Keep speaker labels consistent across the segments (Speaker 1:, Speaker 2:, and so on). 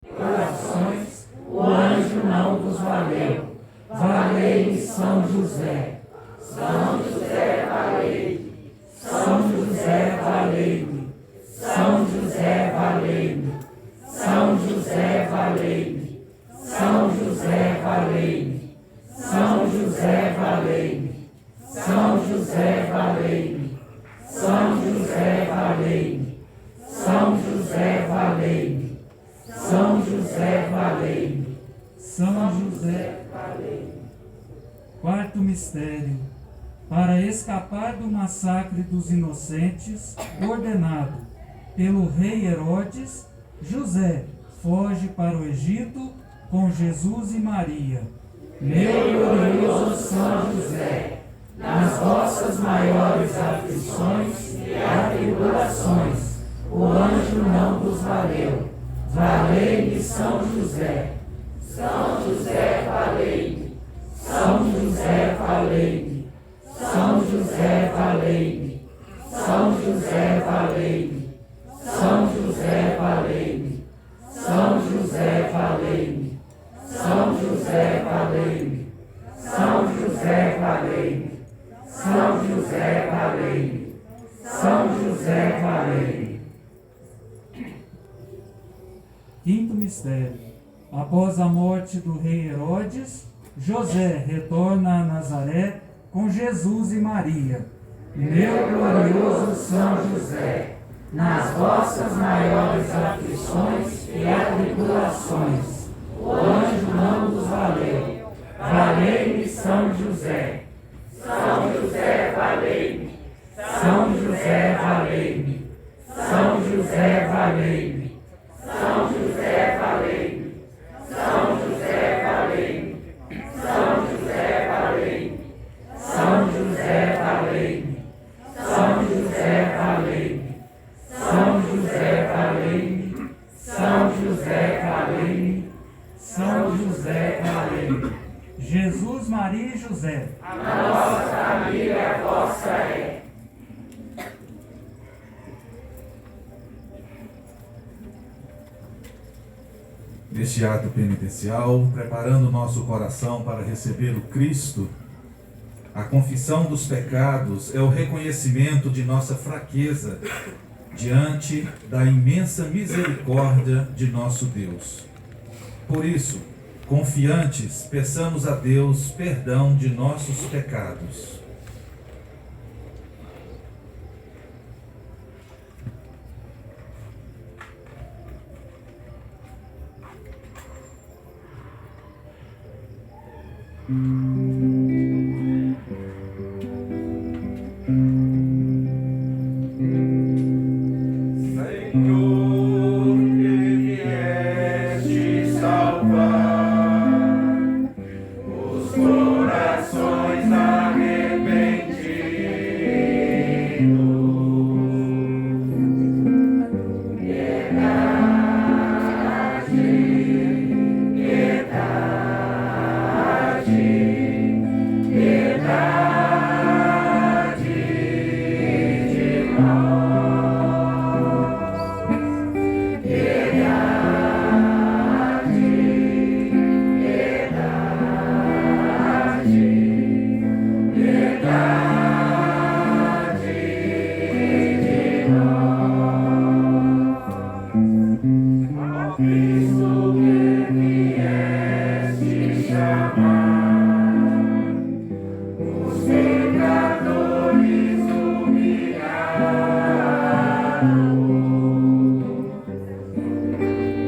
Speaker 1: Orações, o anjo não vos valeu. Valei-me São José. São José, valei-me. São José, valei-me. São José, valei-me. São José, valei-me. São José, valei-me. São José, valei-me. São José, valei-me. São José, valei-me. São José, valei-me. São José, valei-me.
Speaker 2: São José,
Speaker 1: valei-me.
Speaker 2: Quarto mistério. Para escapar do massacre dos inocentes, ordenado pelo rei Herodes, José foge para o Egito com Jesus e Maria.
Speaker 1: Meu glorioso São José, nas vossas maiores aflições e atribulações, o anjo não vos valeu. Valei-me São José. São José, valei-me. São José, valei-me. São José, valei-me. São José, valei-me. São José, valei-me. São José, valei-me. São José, valei-me. São José, valei-me. São José, valei-me. São José, valei-me.
Speaker 2: Quinto mistério. Após a morte do rei Herodes, José retorna a Nazaré com Jesus e Maria.
Speaker 1: Meu glorioso São José, nas vossas maiores aflições e atribulações, o anjo não vos valeu. Valei-me São José. São José, valei-me. São José, valei-me. São José, valei-me. São José, valei-me. São José, valei-me. São José, valei-me. São José, valei-me. São José, valei-me. São José, valei-me. São José, valei-me. São José, valei-me.
Speaker 2: Jesus, Maria e José.
Speaker 1: A nossa família, a vossa é.
Speaker 3: Neste ato penitencial, preparando o nosso coração para receber o Cristo, a confissão dos pecados é o reconhecimento de nossa fraqueza diante da imensa misericórdia de nosso Deus. Por isso, confiantes, peçamos a Deus perdão de nossos pecados.
Speaker 4: Senhor, que vieste salvar os corações arrependidos, Cristo que vieste chamar os pecadores humilhados.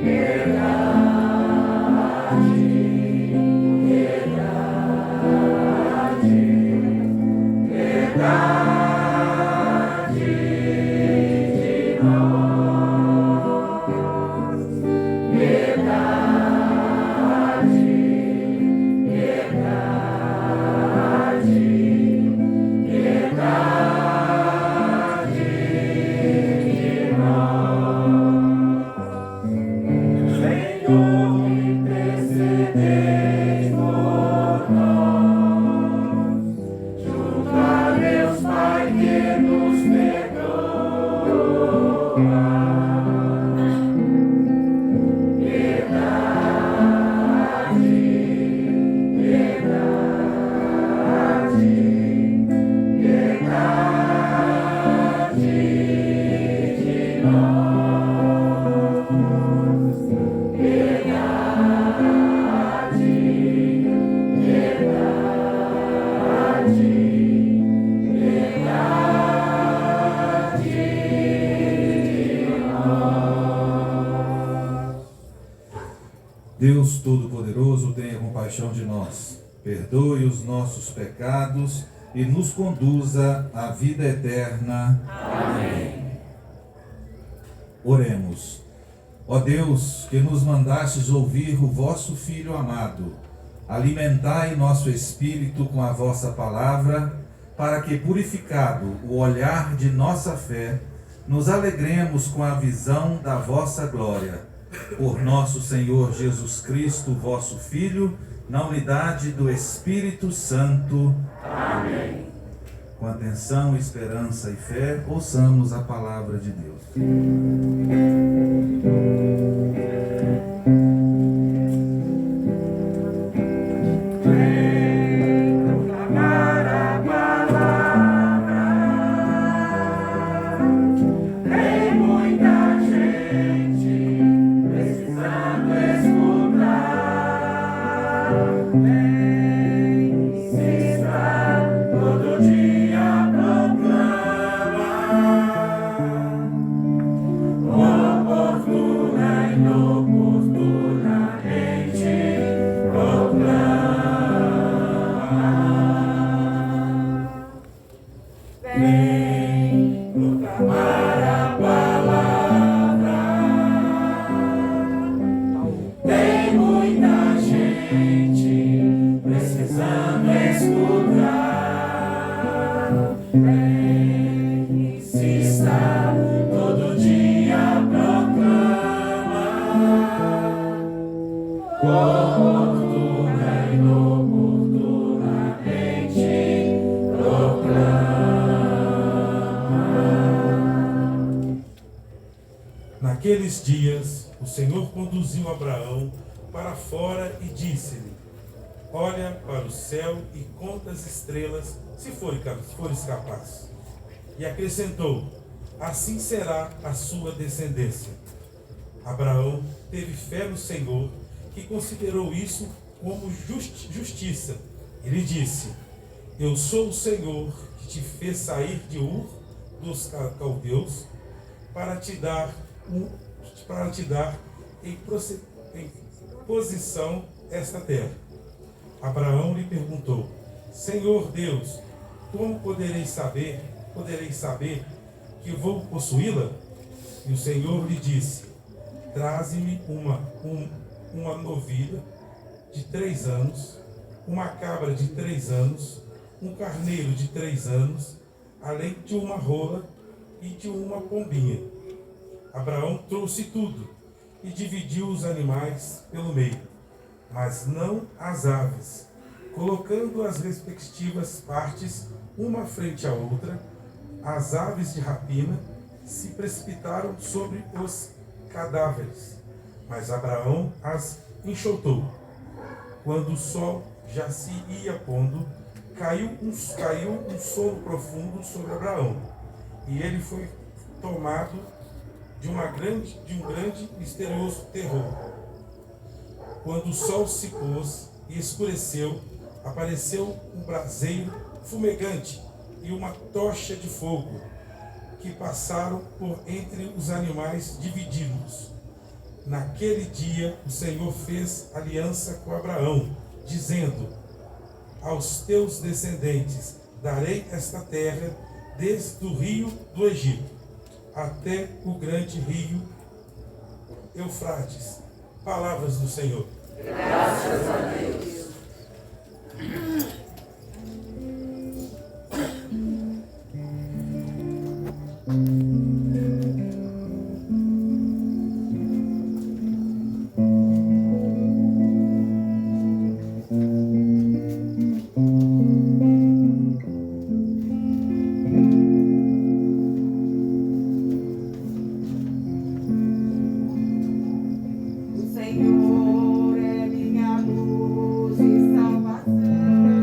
Speaker 4: Piedade de nós. Piedade, piedade, piedade de nós. Senhor, intercedei por nós, junto a Deus Pai que nos perdoa. Piedade.
Speaker 3: Deus Todo-Poderoso, tenha compaixão de nós, perdoe os nossos pecados e nos conduza à vida eterna. Amém. Oremos. Ó Deus, que nos mandastes ouvir o vosso Filho amado, alimentai nosso espírito com a vossa palavra, para que, purificado o olhar de nossa fé, nos alegremos com a visão da vossa glória. Por nosso Senhor Jesus Cristo, vosso Filho, na unidade do Espírito Santo. Amém. Com atenção, esperança e fé, ouçamos a palavra de Deus.
Speaker 5: Naqueles dias, o Senhor conduziu Abraão para fora e disse-lhe: olha para o céu e conta as estrelas, se fores capaz. E acrescentou: assim será a sua descendência. Abraão teve fé no Senhor, que considerou isso como justiça. E lhe disse: eu sou o Senhor que te fez sair de Ur dos caldeus para te dar em posição esta terra. Abraão lhe perguntou: Senhor Deus, como poderei saber que vou possuí-la? E o Senhor lhe disse: traze-me uma novilha de 3 anos, uma cabra de 3 anos, um carneiro de 3 anos, além de uma rola e de uma pombinha. Abraão trouxe tudo e dividiu os animais pelo meio, mas não as aves, colocando as respectivas partes uma frente à outra. As aves de rapina se precipitaram sobre os cadáveres, mas Abraão as enxotou. Quando o sol já se ia pondo, caiu um sono profundo sobre Abraão, e ele foi tomado de um grande e misterioso terror. Quando o sol se pôs e escureceu, apareceu um braseiro fumegante e uma tocha de fogo, que passaram por entre os animais divididos. Naquele dia o Senhor fez aliança com Abraão, dizendo: aos teus descendentes darei esta terra, desde o rio do Egito até o grande rio Eufrates. Palavras do Senhor.
Speaker 1: Graças a Deus.
Speaker 6: Senhor é minha luz e salvação.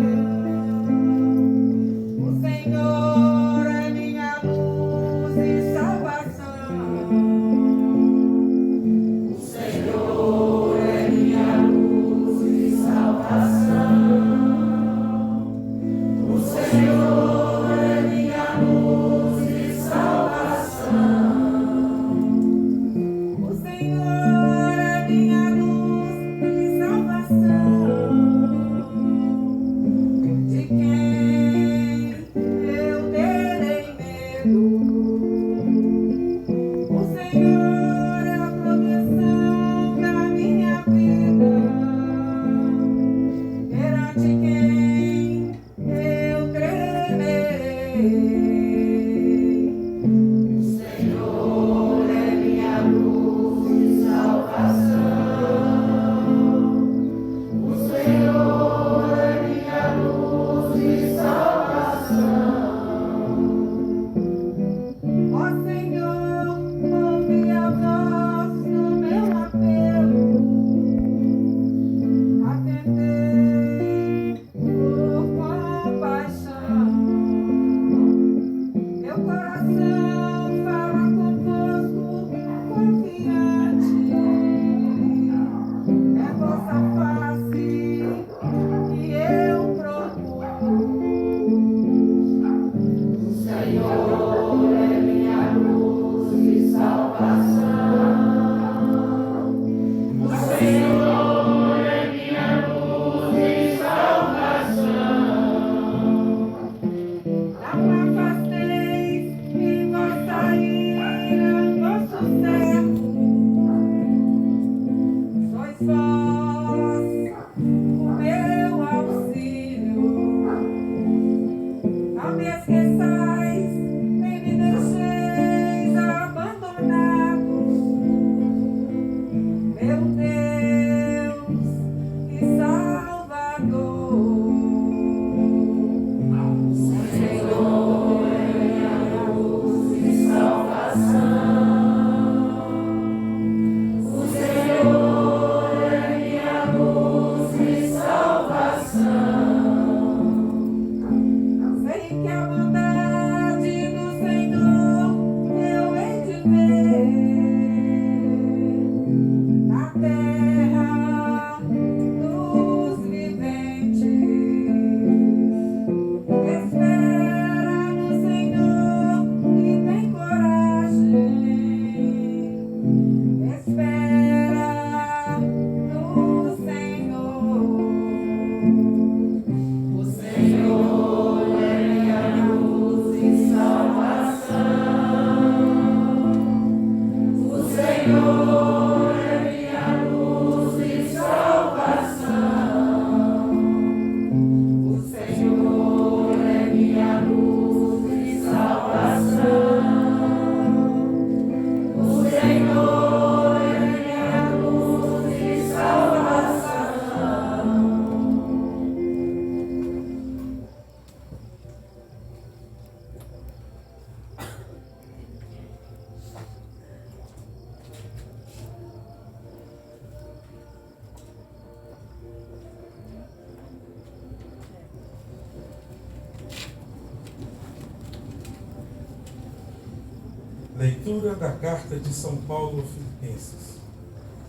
Speaker 5: Leitura da carta de São Paulo aos Filipenses.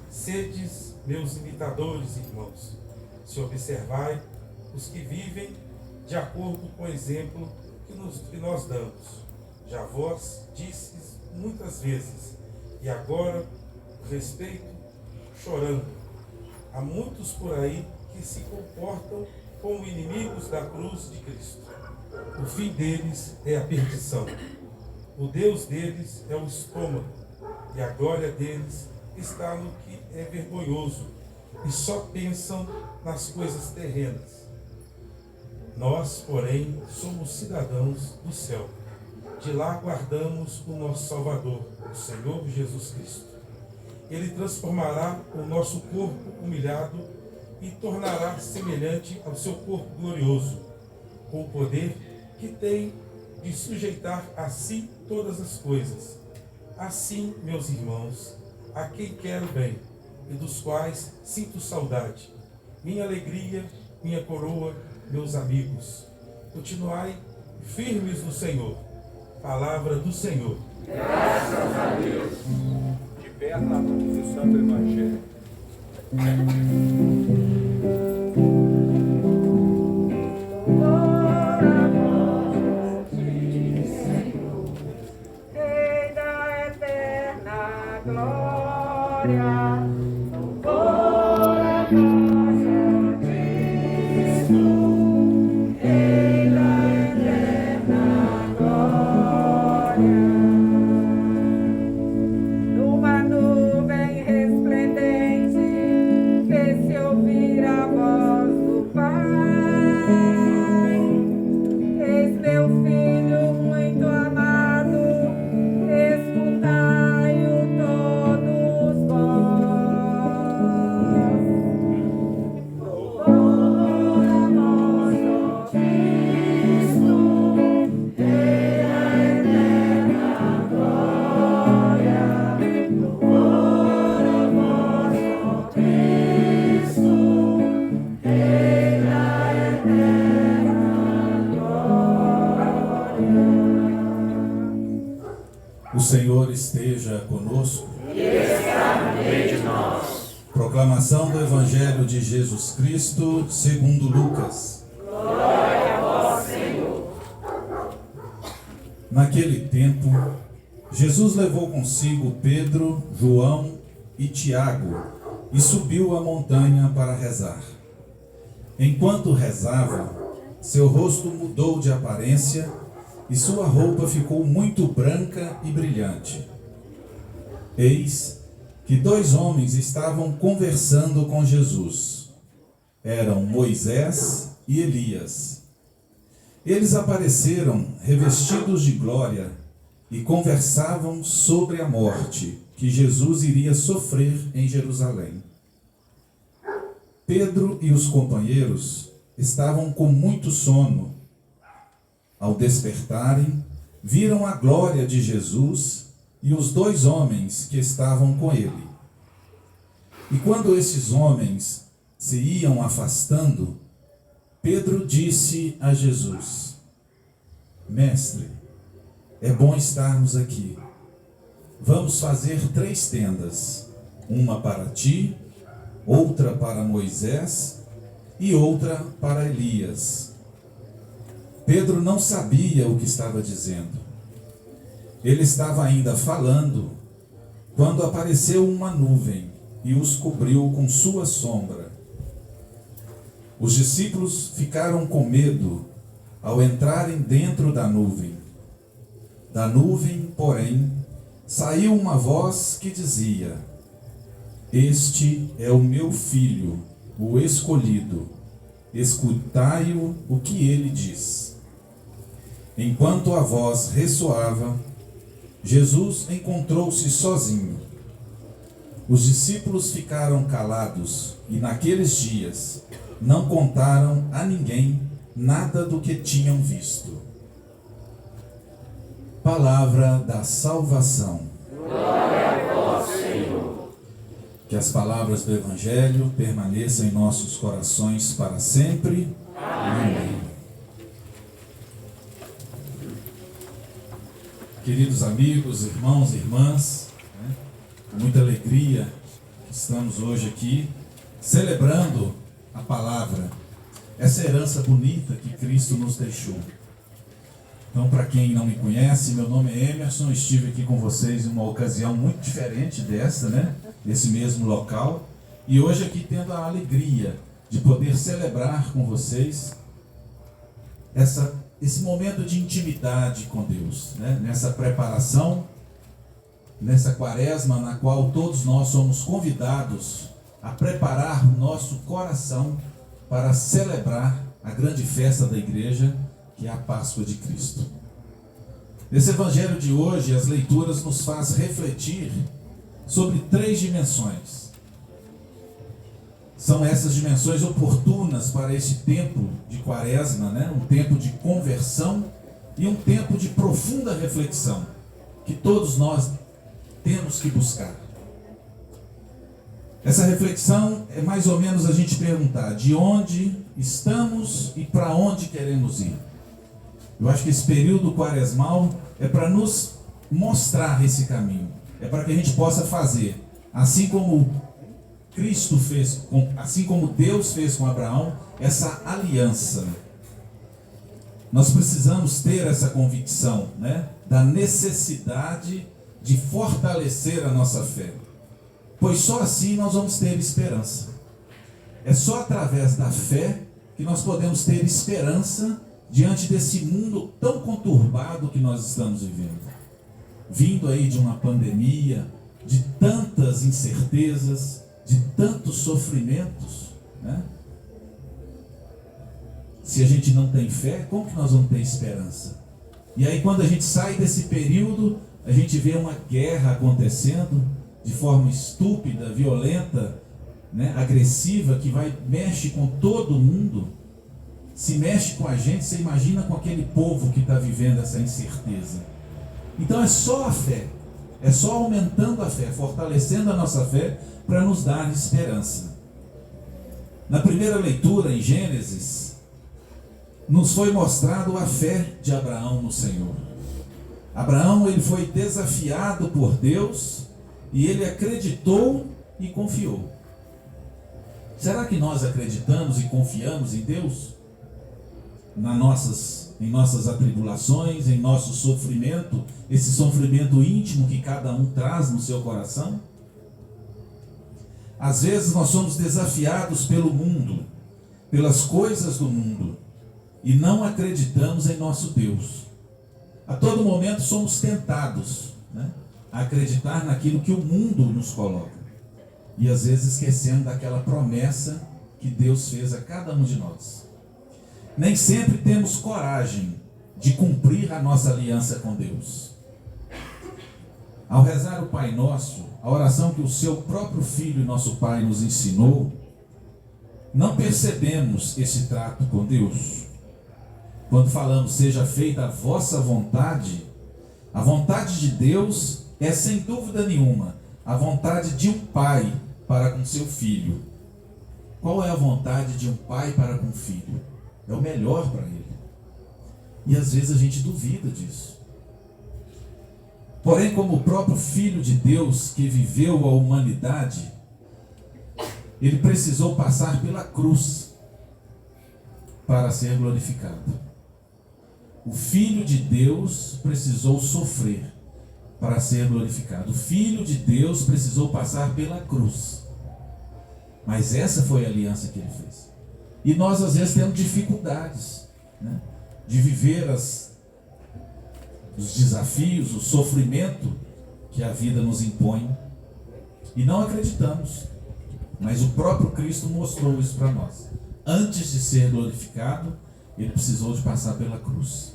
Speaker 5: Sedes meus imitadores, irmãos, se observai os que vivem de acordo com o exemplo que nós damos. Já vós disses muitas vezes, e agora respeito chorando. Há muitos por aí que se comportam como inimigos da cruz de Cristo. O fim deles é a perdição. O Deus deles é o estômago, e a glória deles está no que é vergonhoso, e só pensam nas coisas terrenas. Nós, porém, somos cidadãos do céu. De lá guardamos o nosso Salvador, o Senhor Jesus Cristo. Ele transformará o nosso corpo humilhado e tornará semelhante ao seu corpo glorioso, com o poder que tem de sujeitar a si todas as coisas. Assim, meus irmãos, a quem quero bem e dos quais sinto saudade, minha alegria, minha coroa, meus amigos, continuai firmes no Senhor. Palavra do Senhor.
Speaker 1: Graças a Deus.
Speaker 6: De pé na luz do Santo Evangelho.
Speaker 4: Rei da eterna glória, numa nuvem resplendente, fez-se ouvir a voz do Pai. Eis meu filho muito amado, escutai-o todos vós. Louvor a vós, ó Cristo, Rei da eterna glória. Louvor a vós, ó Cristo, Rei da eterna glória.
Speaker 3: O Senhor esteja conosco.
Speaker 1: E está no meio de nós.
Speaker 3: Proclamação do Evangelho de Jesus Cristo segundo Lucas.
Speaker 1: Glória a vós, Senhor.
Speaker 3: Naquele tempo, Jesus levou consigo Pedro, João e Tiago e subiu a montanha para rezar. Enquanto rezava, seu rosto mudou de aparência e sua roupa ficou muito branca e brilhante. Eis que 2 homens estavam conversando com Jesus. Eram Moisés e Elias. Eles apareceram revestidos de glória e conversavam sobre a morte que Jesus iria sofrer em Jerusalém. Pedro e os companheiros estavam com muito sono. Ao despertarem, viram a glória de Jesus e os 2 homens que estavam com ele. E quando esses homens se iam afastando, Pedro disse a Jesus: Mestre, é bom estarmos aqui. Vamos fazer 3 tendas, uma para ti, outra para Moisés e outra para Elias. Pedro não sabia o que estava dizendo. Ele estava ainda falando quando apareceu uma nuvem e os cobriu com sua sombra. Os discípulos ficaram com medo ao entrarem dentro da nuvem. Da nuvem, porém, saiu uma voz que dizia: Este é o meu filho, o escolhido. Escutai-o o que ele diz. Enquanto a voz ressoava, Jesus encontrou-se sozinho. Os discípulos ficaram calados e naqueles dias não contaram a ninguém nada do que tinham visto. Palavra da salvação.
Speaker 1: Glória a vós, Senhor.
Speaker 3: Que as palavras do Evangelho permaneçam em nossos corações para sempre. Amém. Queridos amigos, irmãos e irmãs, com muita alegria que estamos hoje aqui celebrando a palavra, essa herança bonita que Cristo nos deixou. Então, para quem não me conhece, meu nome é Emerson, estive aqui com vocês em uma ocasião muito diferente dessa, desse mesmo local, e hoje aqui tendo a alegria de poder celebrar com vocês esse momento de intimidade com Deus, nessa preparação, nessa quaresma na qual todos nós somos convidados a preparar o nosso coração para celebrar a grande festa da igreja, que é a Páscoa de Cristo. Nesse evangelho de hoje, as leituras nos fazem refletir sobre 3 dimensões. São essas dimensões oportunas para esse tempo de quaresma, um tempo de conversão e um tempo de profunda reflexão, que todos nós temos que buscar. Essa reflexão é mais ou menos a gente perguntar de onde estamos e para onde queremos ir. Eu acho que esse período quaresmal é para nos mostrar esse caminho. É para que a gente possa fazer, assim como Cristo fez, assim como Deus fez com Abraão, essa aliança. Nós precisamos ter essa convicção, da necessidade de fortalecer a nossa fé. Pois só assim nós vamos ter esperança. É só através da fé que nós podemos ter esperança diante desse mundo tão conturbado que nós estamos vivendo. Vindo aí de uma pandemia, de tantas incertezas, de tantos sofrimentos, Se a gente não tem fé, como que nós vamos ter esperança? E aí quando a gente sai desse período, a gente vê uma guerra acontecendo de forma estúpida, violenta, agressiva, que mexe com todo mundo. Se mexe com a gente, você imagina com aquele povo que está vivendo essa incerteza. Então é só a fé, é só aumentando a fé, fortalecendo a nossa fé, para nos dar esperança. Na primeira leitura, em Gênesis, nos foi mostrado a fé de Abraão no Senhor. Abraão, ele foi desafiado por Deus, e ele acreditou e confiou. Será que nós acreditamos e confiamos em Deus? Em nossas atribulações, em nosso sofrimento, esse sofrimento íntimo que cada um traz no seu coração? Às vezes nós somos desafiados pelo mundo, pelas coisas do mundo, e não acreditamos em nosso Deus. A todo momento somos tentados, a acreditar naquilo que o mundo nos coloca. E às vezes esquecendo daquela promessa que Deus fez a cada um de nós. Nem sempre temos coragem de cumprir a nossa aliança com Deus. Ao rezar o Pai Nosso, a oração que o seu próprio Filho, nosso Pai, nos ensinou, não percebemos esse trato com Deus. Quando falamos, seja feita a vossa vontade, a vontade de Deus é, sem dúvida nenhuma, a vontade de um pai para com seu filho. Qual é a vontade de um pai para com o filho? É o melhor para ele. E às vezes a gente duvida disso. Porém, como o próprio Filho de Deus que viveu a humanidade, ele precisou passar pela cruz para ser glorificado. O Filho de Deus precisou sofrer para ser glorificado. O Filho de Deus precisou passar pela cruz. Mas essa foi a aliança que ele fez. E nós às vezes temos dificuldades, de viver os desafios, o sofrimento que a vida nos impõe. E não acreditamos. Mas o próprio Cristo mostrou isso para nós. Antes de ser glorificado, ele precisou de passar pela cruz.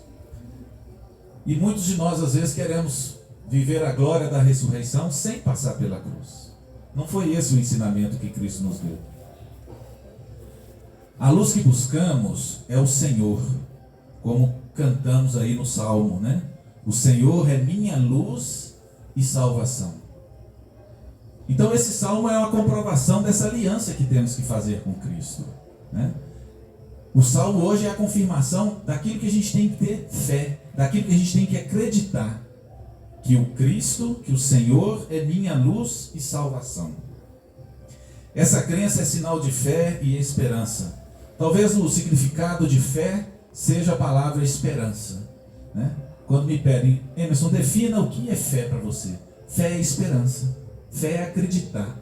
Speaker 3: E muitos de nós às vezes queremos viver a glória da ressurreição sem passar pela cruz. Não foi esse o ensinamento que Cristo nos deu. A luz que buscamos é o Senhor, como cantamos aí no Salmo, O Senhor é minha luz e salvação. Então esse Salmo é uma comprovação dessa aliança que temos que fazer com Cristo, O Salmo hoje é a confirmação daquilo que a gente tem que ter fé, daquilo que a gente tem que acreditar. Que o Cristo, que o Senhor é minha luz e salvação. Essa crença é sinal de fé e esperança. Talvez o significado de fé seja a palavra esperança. Quando me pedem, Emerson, defina o que é fé para você. Fé é esperança. Fé é acreditar.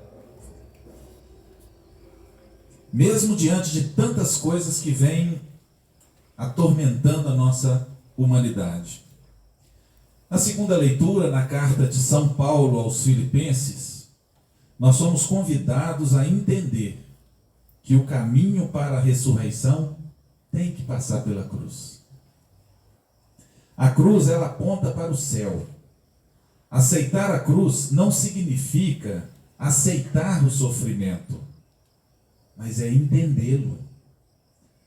Speaker 3: Mesmo diante de tantas coisas que vêm atormentando a nossa humanidade. Na segunda leitura, na carta de São Paulo aos Filipenses, nós somos convidados a entender que o caminho para a ressurreição tem que passar pela cruz. A cruz, ela aponta para o céu. Aceitar a cruz não significa aceitar o sofrimento, mas é entendê-lo.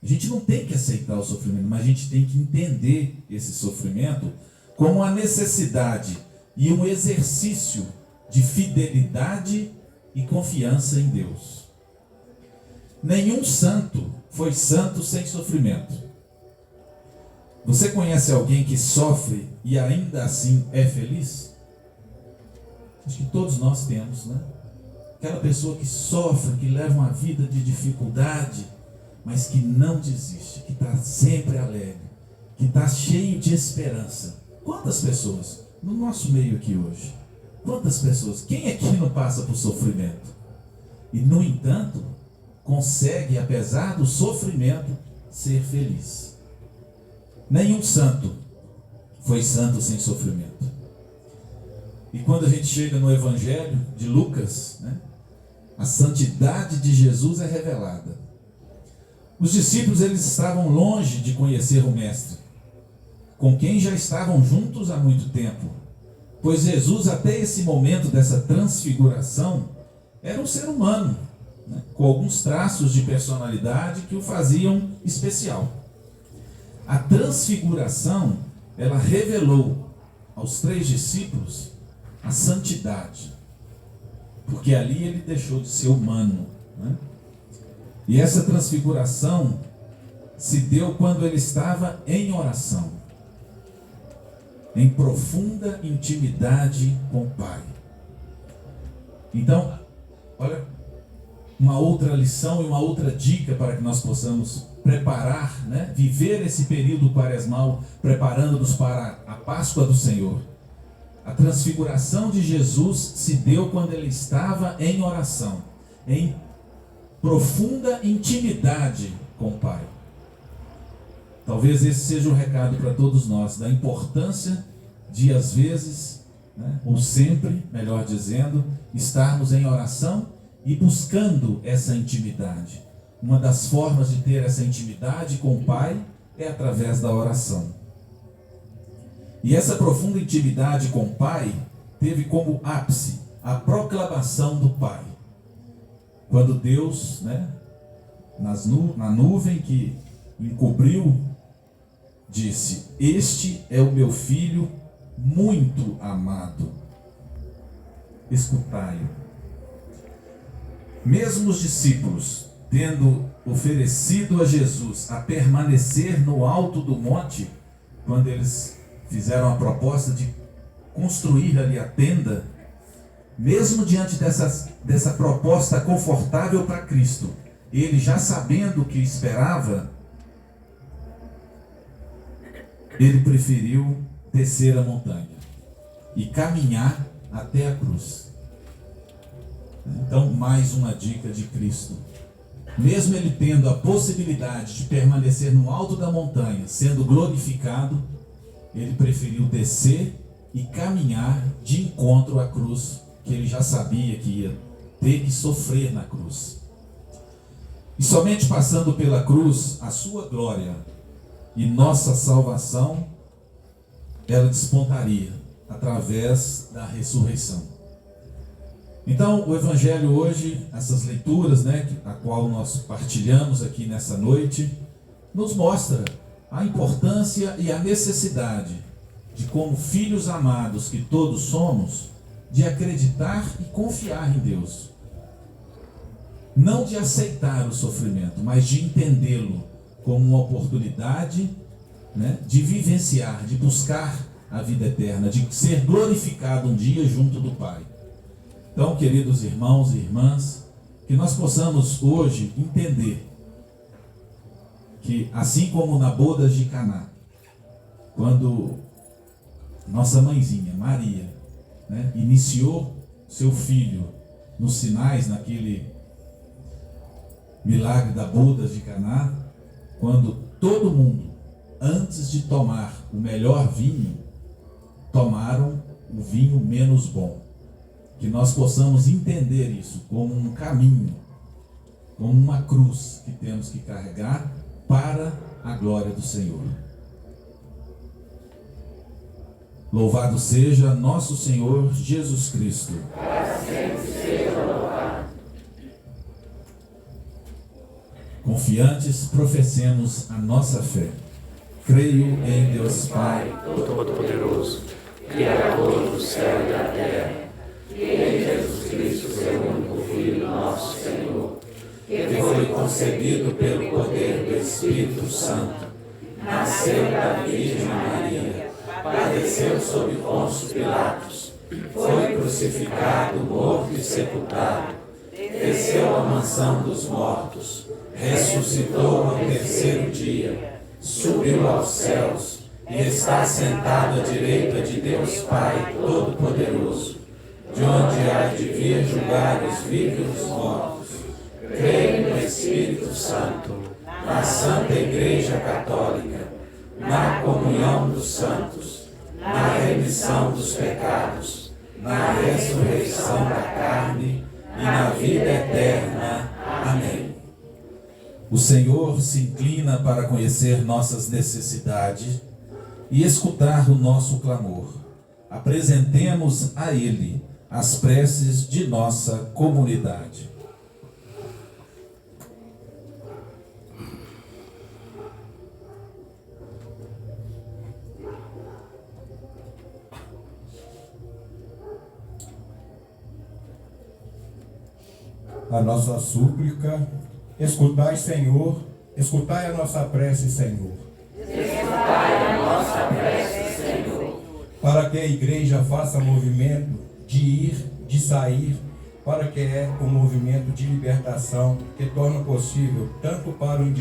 Speaker 3: A gente não tem que aceitar o sofrimento, mas a gente tem que entender esse sofrimento como uma necessidade e um exercício de fidelidade e confiança em Deus. Nenhum santo foi santo sem sofrimento. Você conhece alguém que sofre e ainda assim é feliz? Acho que todos nós temos, Aquela pessoa que sofre, que leva uma vida de dificuldade, mas que não desiste, que está sempre alegre, que está cheio de esperança. Quantas pessoas no nosso meio aqui hoje? Quantas pessoas? Quem aqui não passa por sofrimento? E, no entanto, consegue, apesar do sofrimento, ser feliz. Nenhum santo foi santo sem sofrimento. E quando a gente chega no Evangelho de Lucas, a santidade de Jesus é revelada. Os discípulos, eles estavam longe de conhecer o Mestre, com quem já estavam juntos há muito tempo, pois Jesus, até esse momento dessa transfiguração, era um ser humano, com alguns traços de personalidade que o faziam especial. A transfiguração, ela revelou aos 3 discípulos a santidade, porque ali ele deixou de ser humano, E essa transfiguração se deu quando ele estava em oração, em profunda intimidade com o Pai. Então, olha uma outra lição e uma outra dica para que nós possamos preparar, né, viver esse período quaresmal, preparando-nos para a Páscoa do Senhor. A transfiguração de Jesus se deu quando ele estava em oração, em profunda intimidade com o Pai. Talvez esse seja o recado para todos nós, da importância de, às vezes, né, ou sempre, melhor dizendo, estarmos em oração e buscando essa intimidade. Uma das formas de ter essa intimidade com o Pai é através da oração. E essa profunda intimidade com o Pai teve como ápice a proclamação do Pai. Quando Deus, né, na nuvem que encobriu, disse: "Este é o meu filho muito amado, escutai-o." Mesmo os discípulos, tendo oferecido a Jesus a permanecer no alto do monte, quando eles fizeram a proposta de construir ali a tenda, mesmo diante dessa proposta confortável para Cristo, ele, já sabendo o que esperava, ele preferiu descer a montanha e caminhar até a cruz. Então, mais uma dica de Cristo. Mesmo ele tendo a possibilidade de permanecer no alto da montanha, sendo glorificado, ele preferiu descer e caminhar de encontro à cruz, que ele já sabia que ia ter que sofrer na cruz. E somente passando pela cruz, a sua glória e nossa salvação, ela despontaria através da ressurreição. Então, o Evangelho hoje, essas leituras, né, a qual nós partilhamos aqui nessa noite, nos mostra a importância e a necessidade de, como filhos amados que todos somos, de acreditar e confiar em Deus. Não de aceitar o sofrimento, mas de entendê-lo como uma oportunidade, né, de vivenciar, de buscar a vida eterna, de ser glorificado um dia junto do Pai. Então, queridos irmãos e irmãs, que nós possamos hoje entender que, assim como na boda de Caná, quando nossa mãezinha Maria, né, iniciou seu filho nos sinais, naquele milagre da boda de Caná, quando todo mundo, antes de tomar o melhor vinho, tomaram o vinho menos bom. Que nós possamos entender isso como um caminho, como uma cruz que temos que carregar para a glória do Senhor. Louvado seja nosso Senhor Jesus Cristo.
Speaker 1: Para sempre seja louvado.
Speaker 3: Confiantes, professemos a nossa fé. Creio em Deus Pai
Speaker 1: Todo-Poderoso, Criador do céu e da terra, e em Jesus Cristo, seu único Filho, nosso Senhor, que foi concebido pelo poder do Espírito Santo, nasceu da Virgem Maria, padeceu sob Pôncio Pilatos, foi crucificado, morto e sepultado, desceu à mansão dos mortos, ressuscitou ao terceiro dia, subiu aos céus e está sentado à direita de Deus Pai Todo-Poderoso, de onde há de vir julgar os vivos e os mortos. Creio no Espírito Santo, na Santa Igreja Católica, na comunhão dos santos, na remissão dos pecados, na ressurreição da carne e na vida eterna. Amém.
Speaker 3: O Senhor se inclina para conhecer nossas necessidades e escutar o nosso clamor. Apresentemos a Ele as preces de nossa comunidade.
Speaker 6: A nossa súplica, escutai, Senhor, escutai a nossa prece, Senhor.
Speaker 1: Escutai a nossa prece, Senhor.
Speaker 6: Para que a igreja faça movimento de ir, de sair, para que é um movimento de libertação que torna possível tanto para o indivíduo